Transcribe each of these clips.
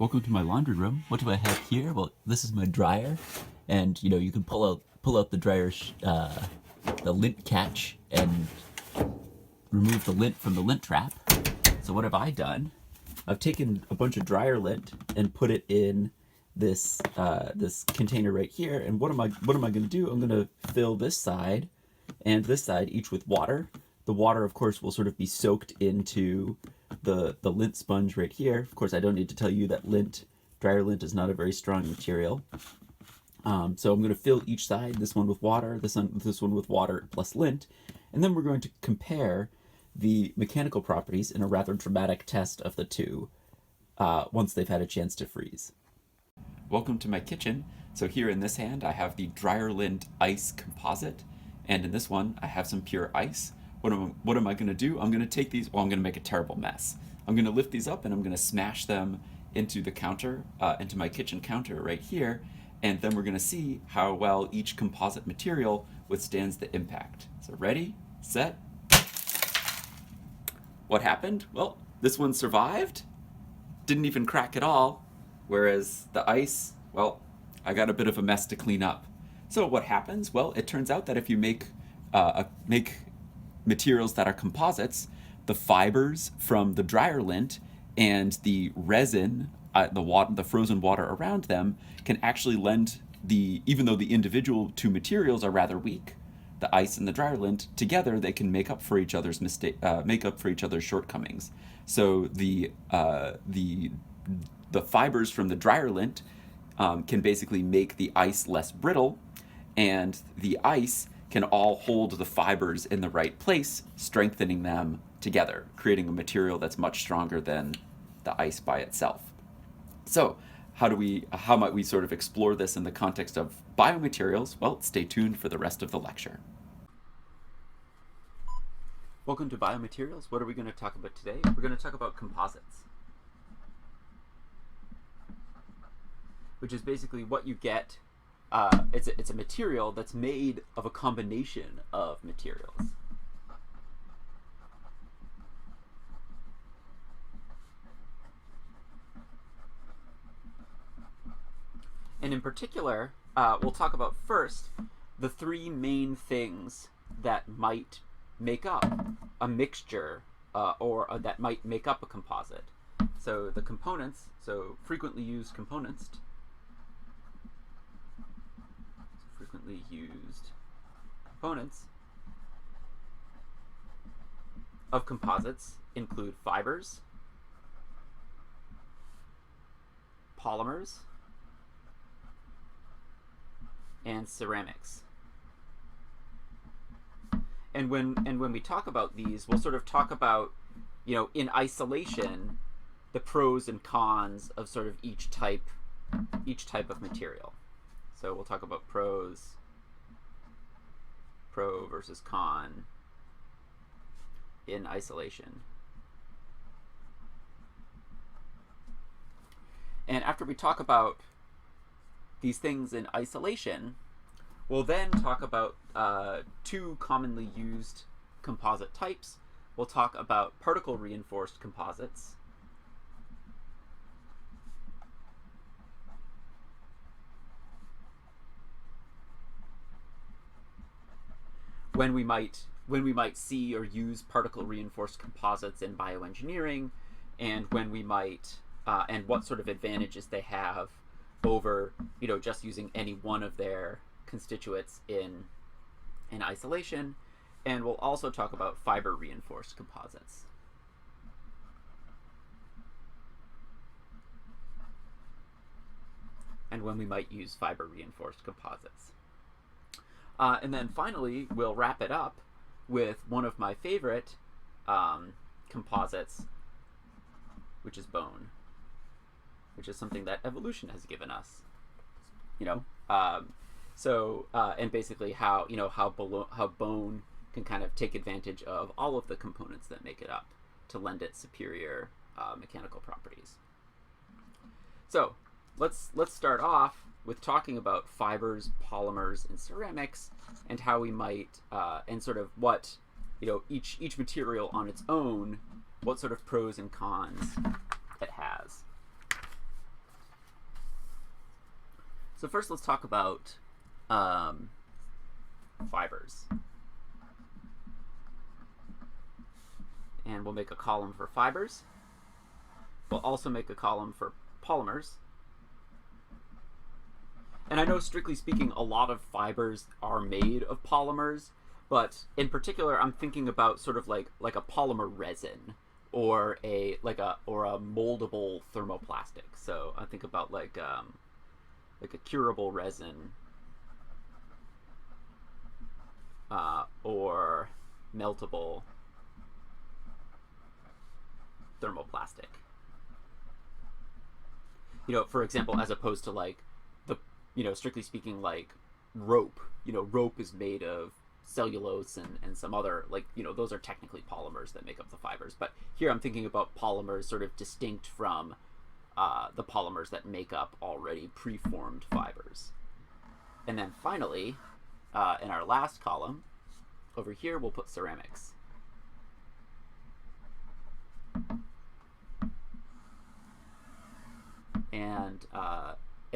Welcome to my laundry room. What do I have here? Well, this is my dryer, and you can pull out the dryer, the lint catch, and remove the lint from the lint trap. So what have I done? I've taken a bunch of dryer lint and put it in this this container right here. And what am I going to do? I'm going to fill this side and this side each with water. The water, of course, will sort of be soaked into the lint sponge right here. Of course, I don't need to tell you that dryer lint is not a very strong material. So I'm going to fill each side, this one with water, this one with water plus lint, and then we're going to compare the mechanical properties in a rather dramatic test of the two once they've had a chance to freeze. Welcome to my kitchen. So here in this hand I have the dryer lint ice composite, and in this one I have some pure ice. What am I going to do? I'm going to take these, well, I'm going to make a terrible mess. I'm going to lift these up and I'm going to smash them into the counter, into my kitchen counter right here, and then we're going to see how well each composite material withstands the impact. So ready, set. What happened? Well, this one survived, didn't even crack at all, whereas the ice, well, I got a bit of a mess to clean up. So what happens? Well, it turns out that if you make materials that are composites, the fibers from the dryer lint and the resin, the frozen water around them, can actually lend even though the individual two materials are rather weak, the ice and the dryer lint together, they can make up for each other's shortcomings. So the fibers from the dryer lint can basically make the ice less brittle, and the ice can all hold the fibers in the right place, strengthening them together, creating a material that's much stronger than the ice by itself. So how might we sort of explore this in the context of biomaterials? Well, stay tuned for the rest of the lecture. Welcome to Biomaterials. What are we going to talk about today? We're going to talk about composites, which is basically what you get. It's a material that's made of a combination of materials. And in particular, we'll talk about first the three main things that might make up a mixture that might make up a composite. So the components, so frequently used components of composites include fibers, polymers, and ceramics. And when we talk about these, we'll sort of talk about, in isolation, the pros and cons of sort of each type of material. So we'll talk about pro versus con in isolation. And after we talk about these things in isolation, we'll then talk about two commonly used composite types. We'll talk about particle reinforced composites, when we might see or use particle reinforced composites in bioengineering, and when we might and what sort of advantages they have over just using any one of their constituents in isolation. And we'll also talk about fiber reinforced composites. And when we might use fiber reinforced composites. And then finally, we'll wrap it up with one of my favorite composites, which is bone, which is something that evolution has given us. And basically how bone can kind of take advantage of all of the components that make it up to lend it superior mechanical properties. So let's start off with talking about fibers, polymers, and ceramics, and how we might and sort of what each material on its own, what sort of pros and cons it has. So first let's talk about fibers. And we'll make a column for fibers. We'll also make a column for polymers. And I know, strictly speaking, a lot of fibers are made of polymers, but in particular, I'm thinking about sort of like a polymer resin or a moldable thermoplastic. So I think about like a curable resin or meltable thermoplastic. You know, for example, as opposed to like the, you know, strictly speaking, like rope. You know, rope is made of cellulose and some other, like, you know, those are technically polymers that make up the fibers. But here I'm thinking about polymers sort of distinct from the polymers that make up already preformed fibers. And then finally, in our last column, over here, we'll put ceramics. And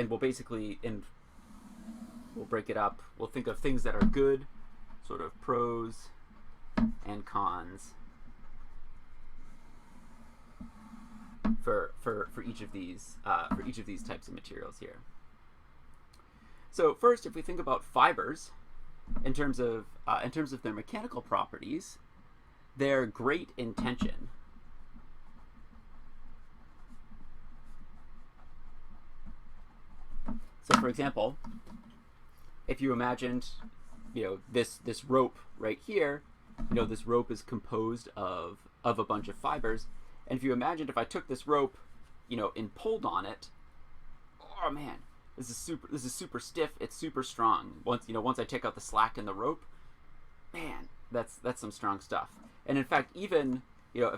we'll basically, we'll break it up. We'll think of things that are good, sort of pros and cons for each of these types of materials here. So first, if we think about fibers, in terms of their mechanical properties, they're great in tension. So for example, if you imagined, you know, this rope right here, you know, this rope is composed of a bunch of fibers, and if you imagined if I took this rope, you know, and pulled on it, oh man, this is super stiff. It's super strong. Once I take out the slack in the rope, man, that's some strong stuff. And in fact, even, you know,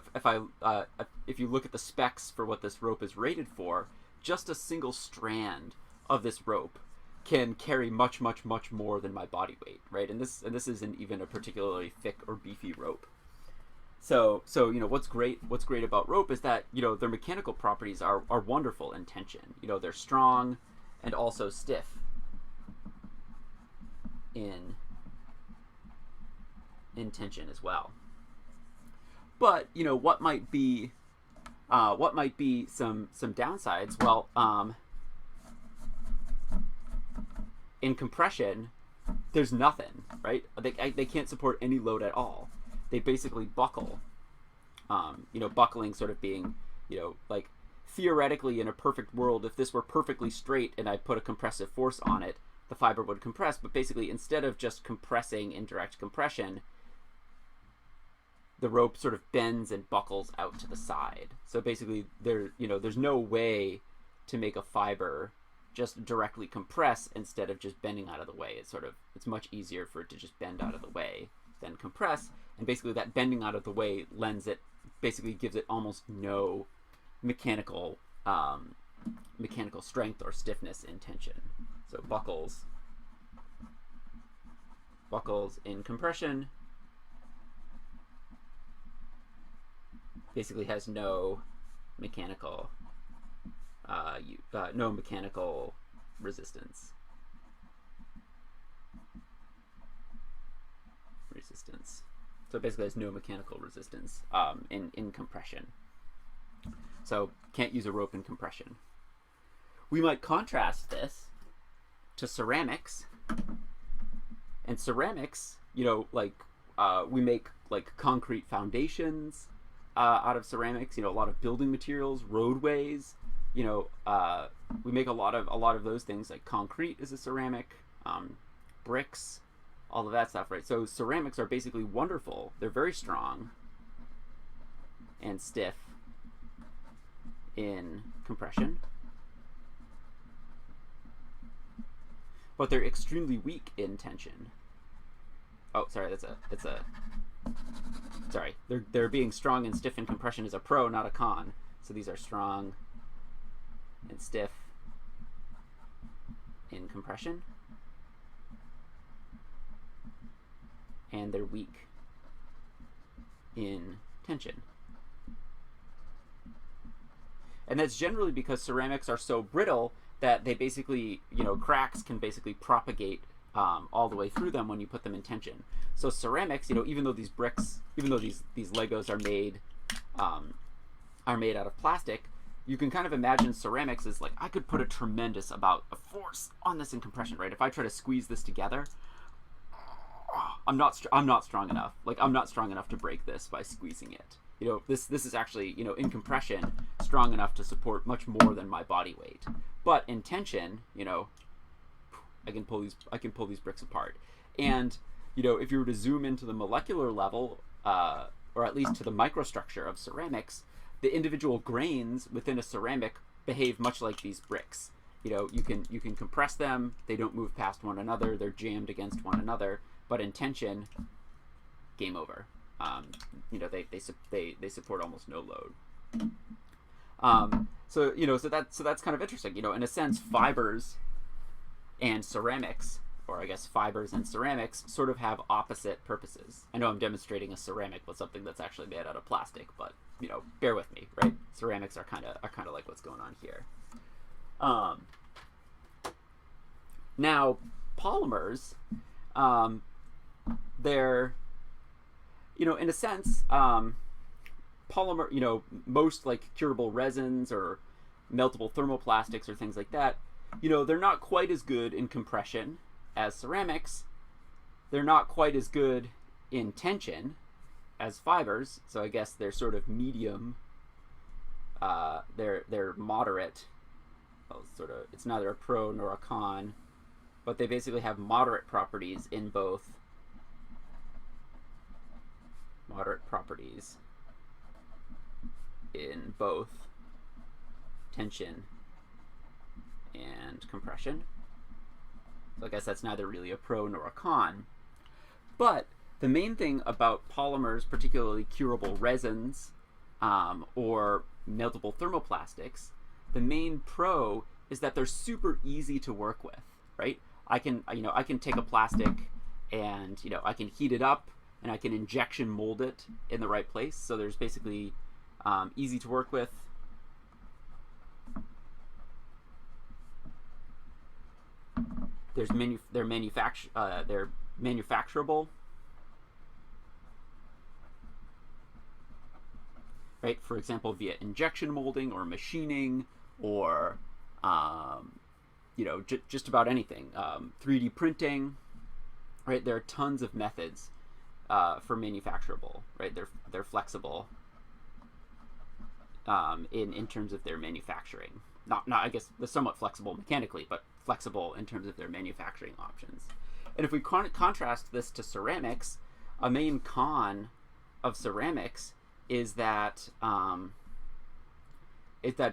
if you look at the specs for what this rope is rated for, just a single strand of this rope can carry much more than my body weight, right? And this isn't even a particularly thick or beefy rope. So you know, what's great about rope is that, you know, their mechanical properties are wonderful in tension. You know, they're strong and also stiff in tension as well. But, you know, what might be some downsides? Well, in compression, there's nothing, right? They can't support any load at all. They basically buckle. You know, buckling sort of being, you know, like theoretically in a perfect world, if this were perfectly straight and I put a compressive force on it, the fiber would compress. But basically, instead of just compressing in direct compression, the rope sort of bends and buckles out to the side. So basically, there's no way to make a fiber just directly compress instead of just bending out of the way. It's much easier for it to just bend out of the way than compress. And basically that bending out of the way basically gives it almost no mechanical strength or stiffness in tension. So buckles in compression basically has no mechanical resistance. So it basically has no mechanical resistance in compression. So can't use a rope in compression. We might contrast this to ceramics. And ceramics, you know, like we make like concrete foundations out of ceramics. You know, a lot of building materials, roadways. You know, we make a lot of those things. Like concrete is a ceramic, bricks, all of that stuff, right? So ceramics are basically wonderful. They're very strong and stiff in compression, but they're extremely weak in tension. Oh, sorry, sorry. They're being strong and stiff in compression is a pro, not a con. So these are strong and stiff in compression, and they're weak in tension. And that's generally because ceramics are so brittle that they basically, cracks can basically propagate all the way through them when you put them in tension. So ceramics, even though these bricks, even though these Legos are made out of plastic, you can kind of imagine ceramics as like, I could put a tremendous amount of force on this in compression, right? If I try to squeeze this together, I'm not strong enough. Like, I'm not strong enough to break this by squeezing it. This is actually, in compression, strong enough to support much more than my body weight. But in tension, I can pull these bricks apart. And if you were to zoom into the molecular level, or at least to the microstructure of ceramics, the individual grains within a ceramic behave much like these bricks. You can compress them; they don't move past one another. They're jammed against one another. But in tension, game over. They support almost no load. So that's kind of interesting. In a sense, fibers and ceramics, or I guess fibers and ceramics, sort of have opposite purposes. I know I'm demonstrating a ceramic with something that's actually made out of plastic, but bear with me, right? Ceramics are kind of like what's going on here. Now, polymers, they're, in a sense, polymer, most like curable resins or meltable thermoplastics or things like that, they're not quite as good in compression as ceramics. They're not quite as good in tension as fibers. So I guess they're sort of medium. They're moderate. Well, it's neither a pro nor a con, but they basically have moderate properties in both. Tension and compression. So I guess that's neither really a pro nor a con. But the main thing about polymers, particularly curable resins or meltable thermoplastics, the main pro is that they're super easy to work with, right? I can take a plastic and I can heat it up and I can injection mold it in the right place. So there's basically easy to work with. They're manufacturable, right? For example, via injection molding or machining, or just about anything. 3D printing, right? There are tons of methods for manufacturable, right? They're flexible in terms of their manufacturing. Not I guess they're somewhat flexible mechanically, but flexible in terms of their manufacturing options. And if we contrast this to ceramics, a main con of ceramics is that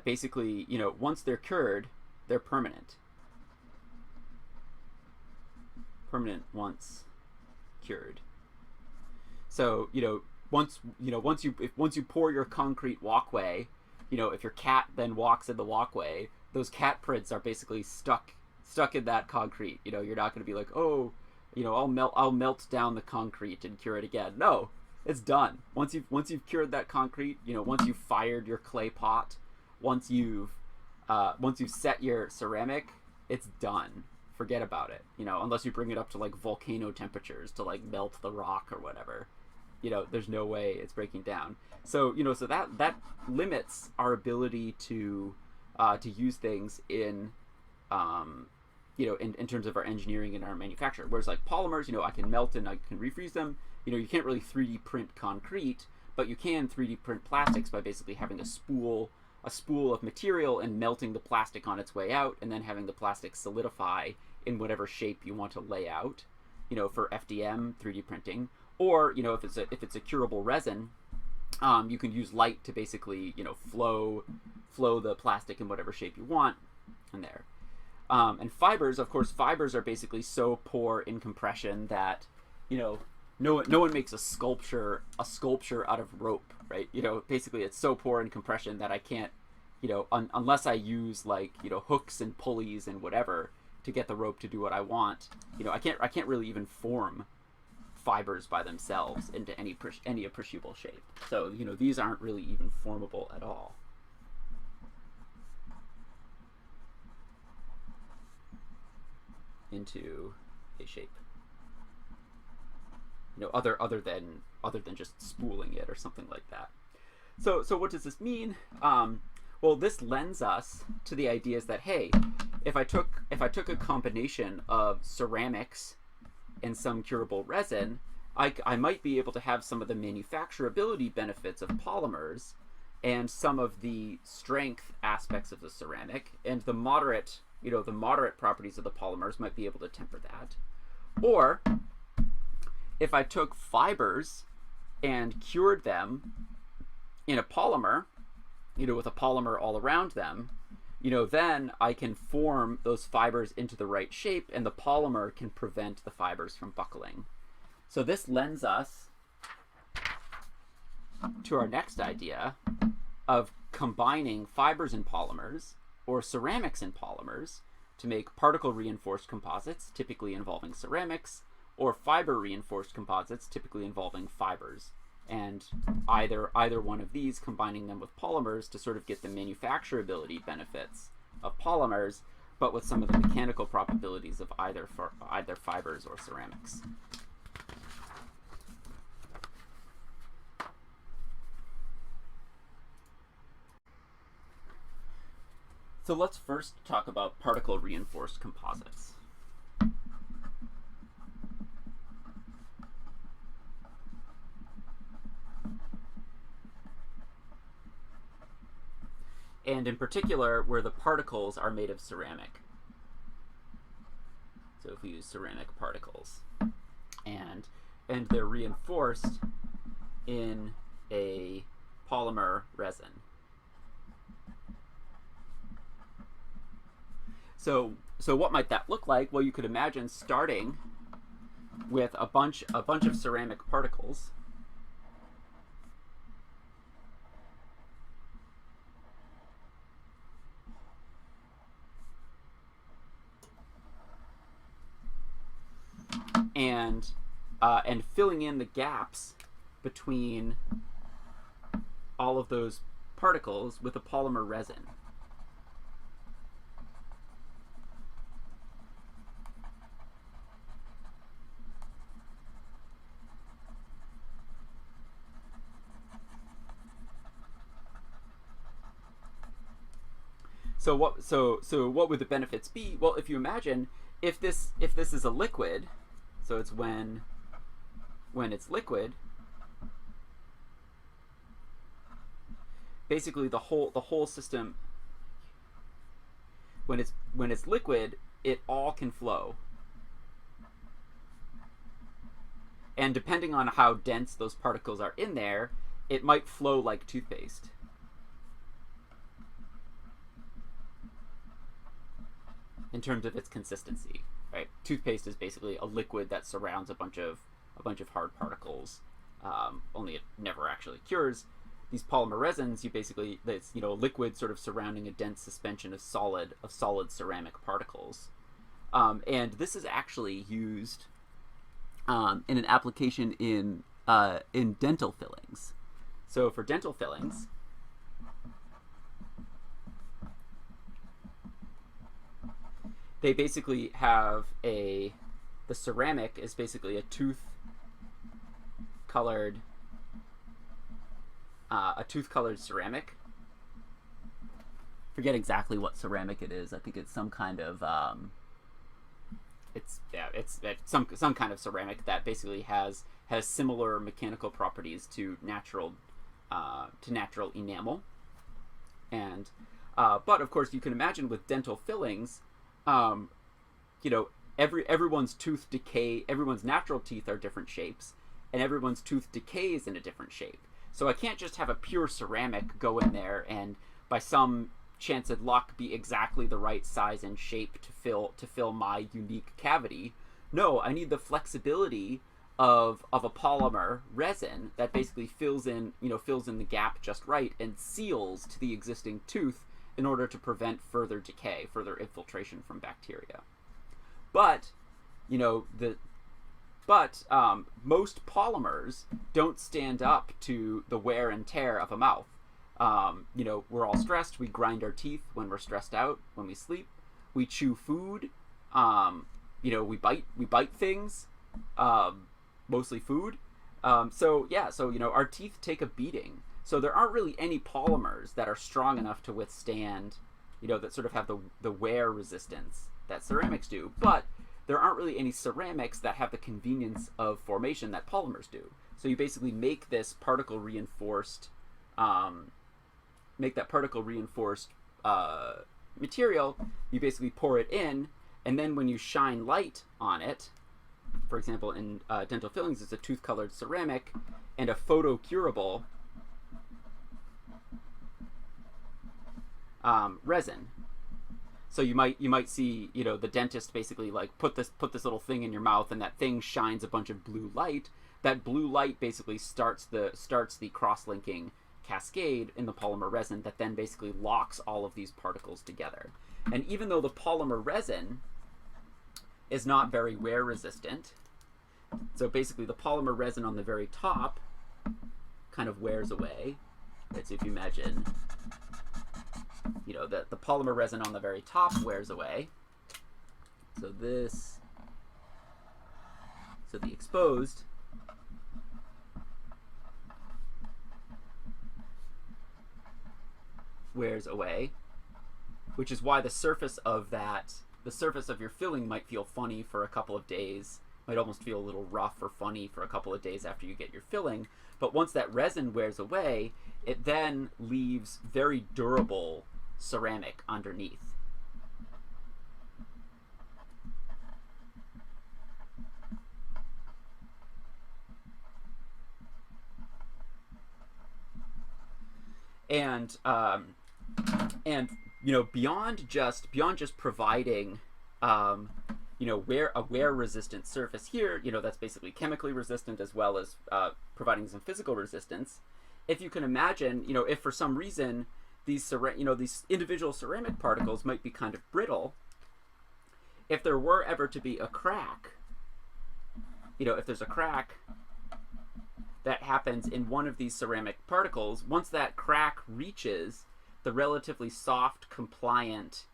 basically, once they're cured, they're permanent. Permanent once cured. So once you pour your concrete walkway, if your cat then walks in the walkway, those cat prints are basically stuck in that concrete. You're not going to be like, oh, I'll melt down the concrete and cure it again. No, it's done. Once you've cured that concrete, once you've fired your clay pot, once you've set your ceramic, it's done. Forget about it. Unless you bring it up to like volcano temperatures to like melt the rock or whatever. There's no way it's breaking down. So so that limits our ability to use things in in terms of our engineering and our manufacture. Whereas like polymers, I can melt and I can refreeze them. You can't really 3D print concrete, but you can 3D print plastics by basically having a spool of material and melting the plastic on its way out, and then having the plastic solidify in whatever shape you want to lay out. For FDM 3D printing. Or if it's a curable resin, you can use light to basically flow the plastic in whatever shape you want in there. And fibers, of course, are basically so poor in compression that no one makes a sculpture out of rope, right? Basically it's so poor in compression that I can't unless I use like hooks and pulleys and whatever to get the rope to do what I want. I can't really even form fibers by themselves into any appreciable shape. So these aren't really even formable at all. into a shape. Other than just spooling it or something like that. So what does this mean? Well, this lends us to the ideas that, hey, if I took a combination of ceramics and some curable resin, I might be able to have some of the manufacturability benefits of polymers and some of the strength aspects of the ceramic, and the moderate properties of the polymers might be able to temper that. Or if I took fibers and cured them in a polymer, with a polymer all around them, then I can form those fibers into the right shape, and the polymer can prevent the fibers from buckling. So this lends us to our next idea of combining fibers in polymers or ceramics in polymers to make particle reinforced composites, typically involving ceramics, or fiber reinforced composites, typically involving fibers. And either one of these, combining them with polymers to sort of get the manufacturability benefits of polymers, but with some of the mechanical properties of either fibers or ceramics. So let's first talk about particle reinforced composites. And in particular, where the particles are made of ceramic. So if we use ceramic particles, and they're reinforced in a polymer resin. So what might that look like? Well, you could imagine starting with a bunch of ceramic particles. And filling in the gaps between all of those particles with a polymer resin. So what would the benefits be? Well, if you imagine if this is a liquid, so it's when it's liquid, basically the whole system, when it's liquid, it all can flow. And depending on how dense those particles are in there, it might flow like toothpaste. In terms of its consistency, right? Toothpaste is basically a liquid that surrounds a bunch of hard particles. Only it never actually cures. These polymer resins, it's a liquid sort of surrounding a dense suspension of solid ceramic particles. And this is actually used in an application in dental fillings. So for dental fillings, they basically have the ceramic is basically a tooth-colored ceramic. Forget exactly what ceramic it is. I think it's some kind of it's some kind of ceramic that basically has similar mechanical properties to natural enamel. And but of course you can imagine with dental fillings, everyone's tooth decay, everyone's natural teeth are different shapes, and everyone's tooth decays in a different shape. So I can't just have a pure ceramic go in there and by some chance of luck be exactly the right size and shape to fill my unique cavity. No, I need the flexibility of a polymer resin that basically fills in the gap just right and seals to the existing tooth in order to prevent further decay, further infiltration from bacteria. But most polymers don't stand up to the wear and tear of a mouth. We're all stressed. We grind our teeth when we're stressed out, when we sleep. We chew food. we bite things, mostly food. So yeah, so our teeth take a beating. So there aren't really any polymers that are strong enough to withstand, that sort of have the wear resistance that ceramics do. But there aren't really any ceramics that have the convenience of formation that polymers do. So you basically make this particle reinforced, material. You basically pour it in, and then when you shine light on it, for example, in dental fillings, it's a tooth-colored ceramic and a photocurable resin. So you might see the dentist basically like put this little thing in your mouth, and that thing shines a bunch of blue light. That blue light basically starts the cross-linking cascade in the polymer resin that then basically locks all of these particles together. And even though the polymer resin is not very wear resistant, so basically the polymer resin on the very top kind of wears away. Right? So if you imagine, the polymer resin on the very top wears away. So the exposed wears away, which is why the surface of your filling might feel funny for a couple of days, might almost feel a little rough or funny for a couple of days after you get your filling. But once that resin wears away, it then leaves very durable ceramic underneath. And beyond just providing a wear resistant surface here, that's basically chemically resistant as well as providing some physical resistance. If you can imagine, if for some reason these individual ceramic particles might be kind of brittle, if there were ever to be a crack, if there's a crack that happens in one of these ceramic particles, once that crack reaches the relatively soft, compliant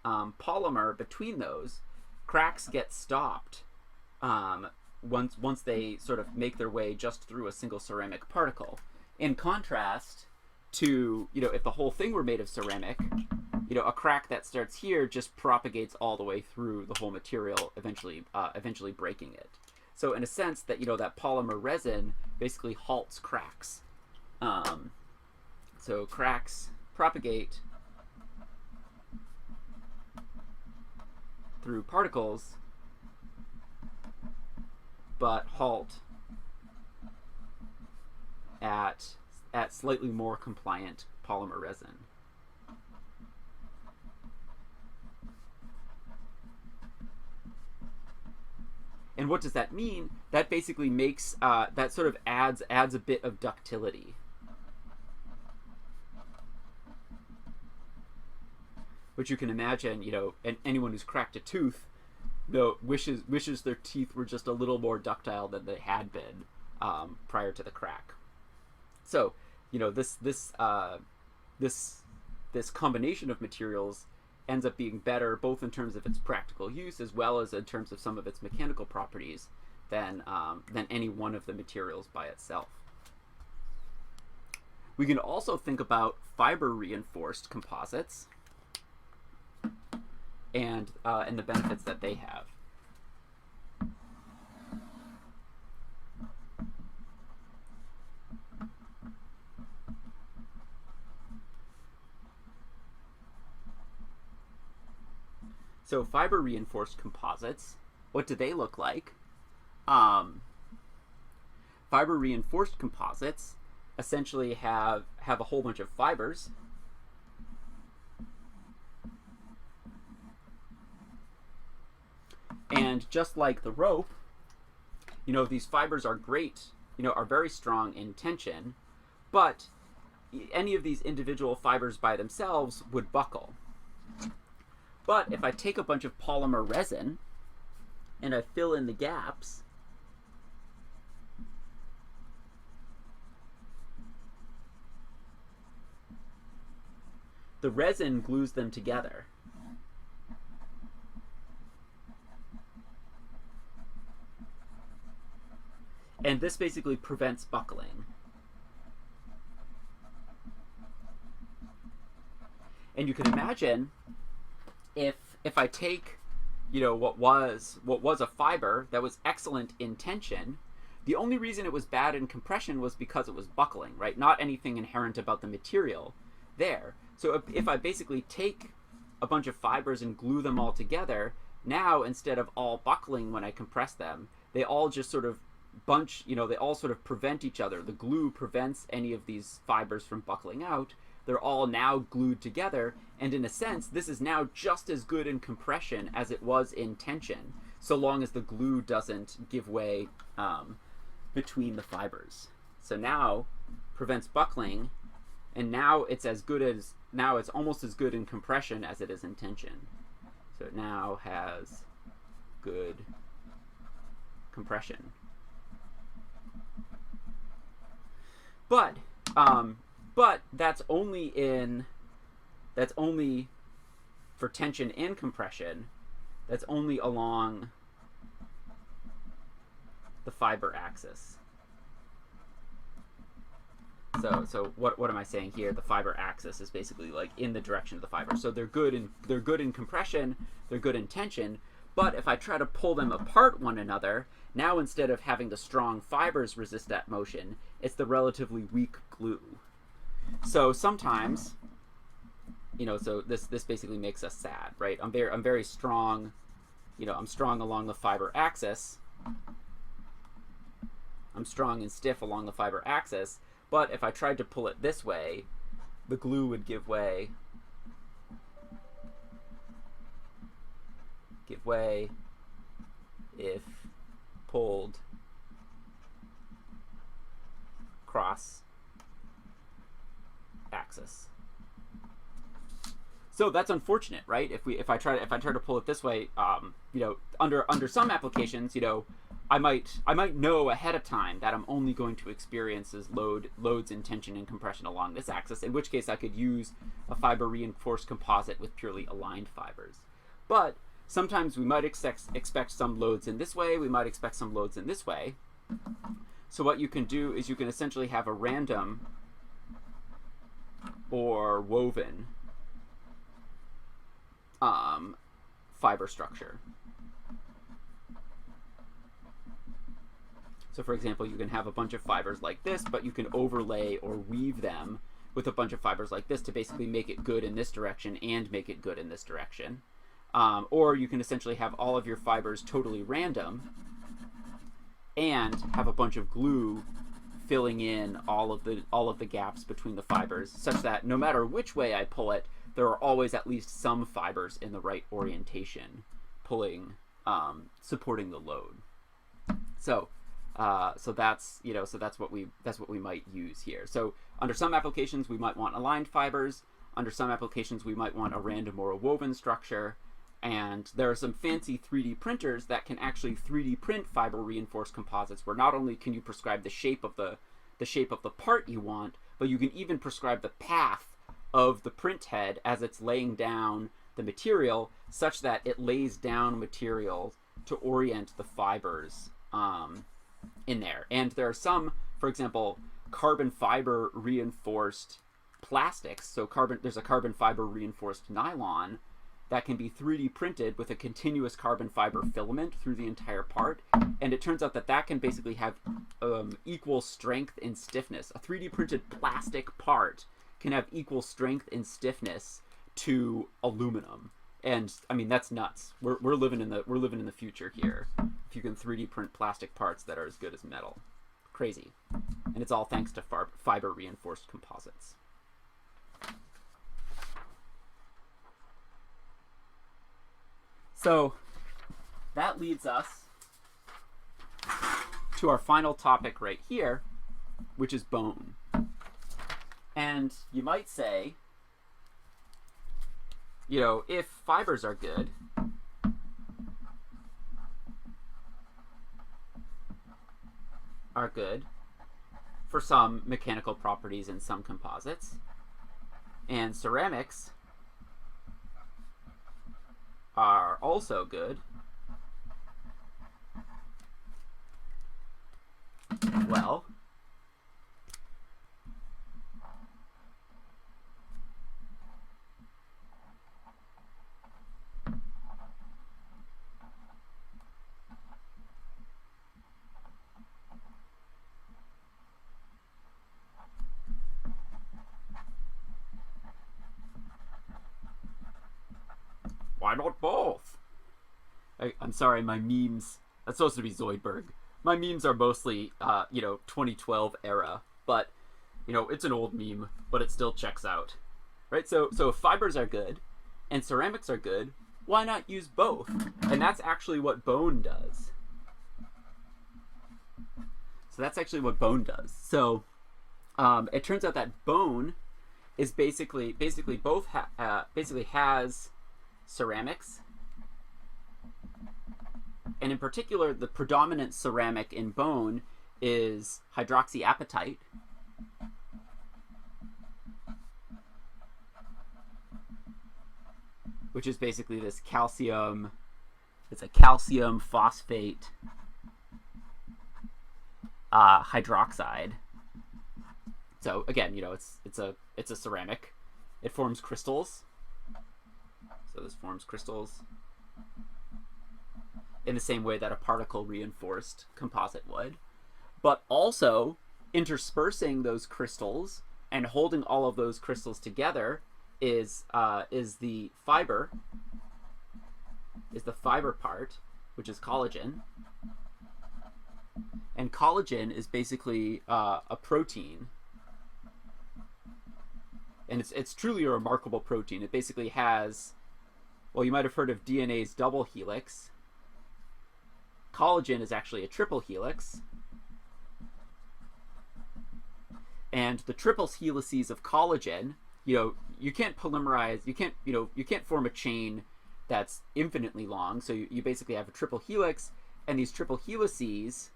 polymer between those, cracks get stopped once they sort of make their way just through a single ceramic particle. In contrast to, if the whole thing were made of ceramic, a crack that starts here just propagates all the way through the whole material, eventually breaking it. So in a sense, that that polymer resin basically halts cracks. So cracks propagate through particles, but halt at slightly more compliant polymer resin. And what does that mean? That basically makes that sort of adds a bit of ductility, which you can imagine. And anyone who's cracked a tooth, wishes their teeth were just a little more ductile than they had been prior to the crack. So this combination of materials ends up being better both in terms of its practical use as well as in terms of some of its mechanical properties than any one of the materials by itself. We can also think about fiber reinforced composites and the benefits that they have. So fiber reinforced composites, what do they look like? Fiber reinforced composites essentially have a whole bunch of fibers. And just like the rope, these fibers are great, are very strong in tension, but any of these individual fibers by themselves would buckle. But if I take a bunch of polymer resin and I fill in the gaps, the resin glues them together. And this basically prevents buckling. And you can imagine if I take, you know, what was a fiber that was excellent in tension, the only reason it was bad in compression was because it was buckling, right? Not anything inherent about the material there. So if I basically take a bunch of fibers and glue them all together, now instead of all buckling when I compress them, they all just sort of bunch, you know, they all sort of prevent each other. The glue prevents any of these fibers from buckling out. They're all now glued together, and in a sense, this is now just as good in compression as it was in tension, so long as the glue doesn't give way between the fibers. So now prevents buckling, and now it's almost as good in compression as it is in tension. So it now has good compression. But that's only for tension and compression. That's only along the fiber axis. So what am I saying here? The fiber axis is basically like in the direction of the fiber. So they're good in compression, they're good in tension, but if I try to pull them apart one another, now instead of having the strong fibers resist that motion, it's the relatively weak glue. So sometimes, you know, so this basically makes us sad, right? I'm very strong, you know, I'm strong along the fiber axis. I'm strong and stiff along the fiber axis, but if I tried to pull it this way, the glue would give way. Give way if pulled cross axis. So that's unfortunate, right? If I try to pull it this way, you know, under some applications, you know, I might know ahead of time that I'm only going to experience loads in tension and compression along this axis, in which case I could use a fiber reinforced composite with purely aligned fibers. But sometimes we might expect some loads in this way, we might expect some loads in this way. So what you can do is you can essentially have a random or woven fiber structure. So for example, you can have a bunch of fibers like this, but you can overlay or weave them with a bunch of fibers like this to basically make it good in this direction and make it good in this direction. Or you can essentially have all of your fibers totally random and have a bunch of glue filling in all of the gaps between the fibers, such that no matter which way I pull it, there are always at least some fibers in the right orientation, pulling, supporting the load. So that's, you know, so that's what we might use here. So under some applications we might want aligned fibers. Under some applications we might want a random or a woven structure. And there are some fancy 3D printers that can actually 3D print fiber reinforced composites, where not only can you prescribe the shape of the part you want, but you can even prescribe the path of the print head as it's laying down the material, such that it lays down material to orient the fibers in there. And there are some, for example, carbon fiber reinforced plastics. So there's a carbon fiber reinforced nylon that can be 3D printed with a continuous carbon fiber filament through the entire part. And it turns out that can basically have equal strength and stiffness. A 3D printed plastic part can have equal strength and stiffness to aluminum. And I mean, that's nuts. We're living in the future here. If you can 3D print plastic parts that are as good as metal. Crazy. And it's all thanks to fiber reinforced composites. So that leads us to our final topic right here, which is bone. And you might say, you know, if fibers are good, for some mechanical properties in some composites, and ceramics are also good well. Why not both? I'm sorry, my memes. That's supposed to be Zoidberg. My memes are mostly, 2012 era, but it's an old meme, but it still checks out, right? So if fibers are good, and ceramics are good, why not use both? And that's actually what bone does. So it turns out that bone is basically both has ceramics, and in particular the predominant ceramic in bone is hydroxyapatite, which is basically this calcium. It's a calcium phosphate hydroxide. So again, it's a ceramic. It forms crystals. So this forms crystals in the same way that a particle reinforced composite would. But also interspersing those crystals and holding all of those crystals together is the fiber part, which is collagen. And collagen is basically a protein. And it's truly a remarkable protein. It basically has, well, you might have heard of DNA's double helix. Collagen is actually a triple helix. And the triple helices of collagen, you can't polymerize, you can't form a chain that's infinitely long. So you basically have a triple helix, and these triple helices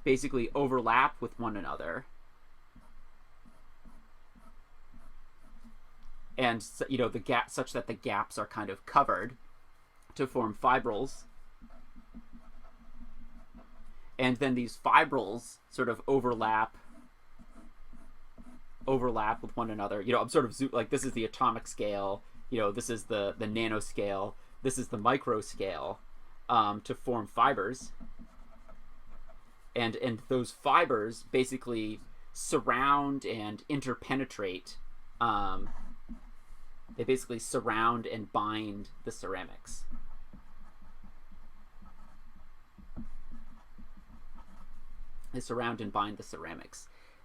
basically overlap with one another. And the gap, such that the gaps are kind of covered to form fibrils, and then these fibrils sort of overlap with one another. I'm sort of like, this is the atomic scale. This is the nanoscale. This is the micro scale, to form fibers, and those fibers basically surround and interpenetrate. They basically surround and bind the ceramics.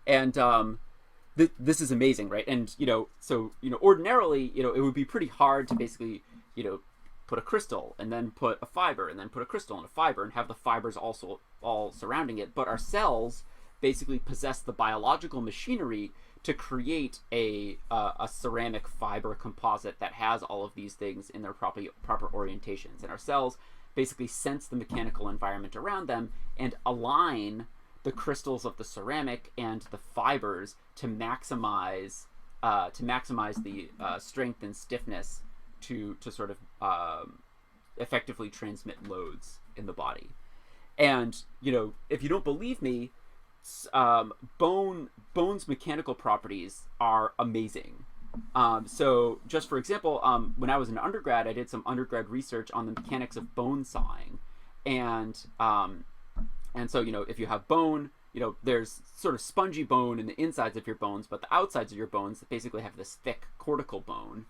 And this is amazing, right? And ordinarily, it would be pretty hard to basically put a crystal and then put a fiber and then put a crystal and a fiber and have the fibers also all surrounding it. But our cells basically possess the biological machinery to create a ceramic fiber composite that has all of these things in their proper orientations. And our cells basically sense the mechanical environment around them and align the crystals of the ceramic and the fibers to maximize the strength and stiffness to sort of effectively transmit loads in the body. And if you don't believe me, bone's mechanical properties are amazing. So just for example, when I was an undergrad, I did some undergrad research on the mechanics of bone sawing, and so if you have bone, there's sort of spongy bone in the insides of your bones, but the outsides of your bones basically have this thick cortical bone,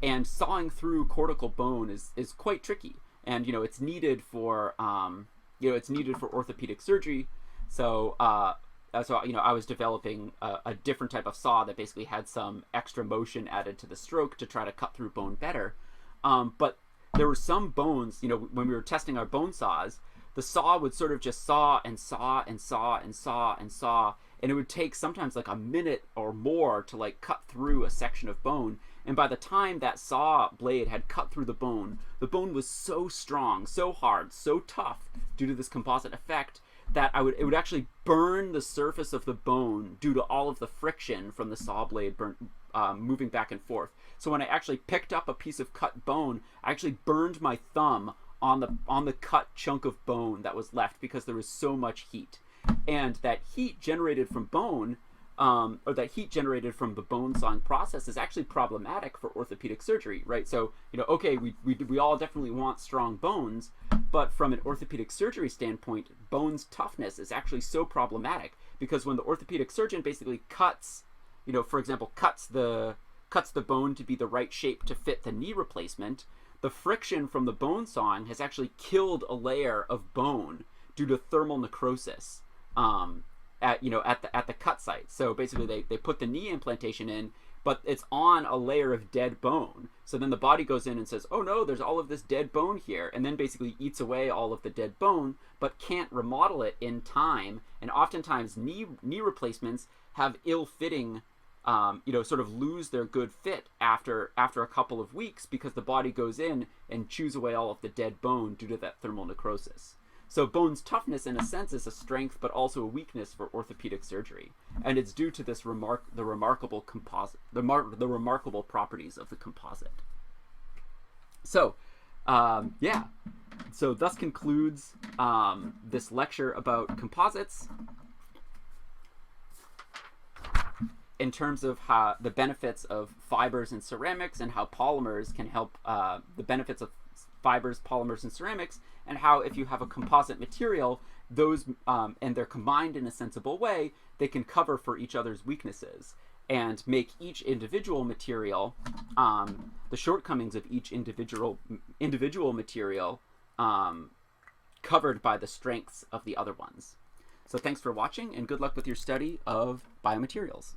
and sawing through cortical bone is quite tricky, and it's needed for orthopedic surgery. So I was developing a different type of saw that basically had some extra motion added to the stroke to try to cut through bone better. But there were some bones, when we were testing our bone saws, the saw would sort of just saw and saw and saw and saw and saw, and it would take sometimes like a minute or more to like cut through a section of bone. And by the time that saw blade had cut through the bone was so strong, so hard, so tough due to this composite effect that it would actually burn the surface of the bone due to all of the friction from the saw blade moving back and forth. So when I actually picked up a piece of cut bone, I actually burned my thumb on the cut chunk of bone that was left because there was so much heat. And that heat generated from bone, or that heat generated from the bone sawing process, is actually problematic for orthopedic surgery, right? So, okay, we all definitely want strong bones, but from an orthopedic surgery standpoint, bone's toughness is actually so problematic, because when the orthopedic surgeon basically cuts, for example, cuts the bone to be the right shape to fit the knee replacement, the friction from the bone sawing has actually killed a layer of bone due to thermal necrosis at the cut site. So basically they put the knee implantation in, but it's on a layer of dead bone. So then the body goes in and says, oh no, there's all of this dead bone here, and then basically eats away all of the dead bone, but can't remodel it in time. And oftentimes knee replacements have ill-fitting, sort of lose their good fit after a couple of weeks, because the body goes in and chews away all of the dead bone due to that thermal necrosis. So bone's toughness, in a sense, is a strength, but also a weakness for orthopedic surgery, and it's due to this the remarkable properties of the composite. So, so thus concludes this lecture about composites, in terms of how the benefits of fibers and ceramics, and how polymers can help, the benefits of fibers, polymers, and ceramics, and how if you have a composite material, those and they're combined in a sensible way, they can cover for each other's weaknesses and make each individual material, the shortcomings of each individual material, covered by the strengths of the other ones. So thanks for watching, and good luck with your study of biomaterials.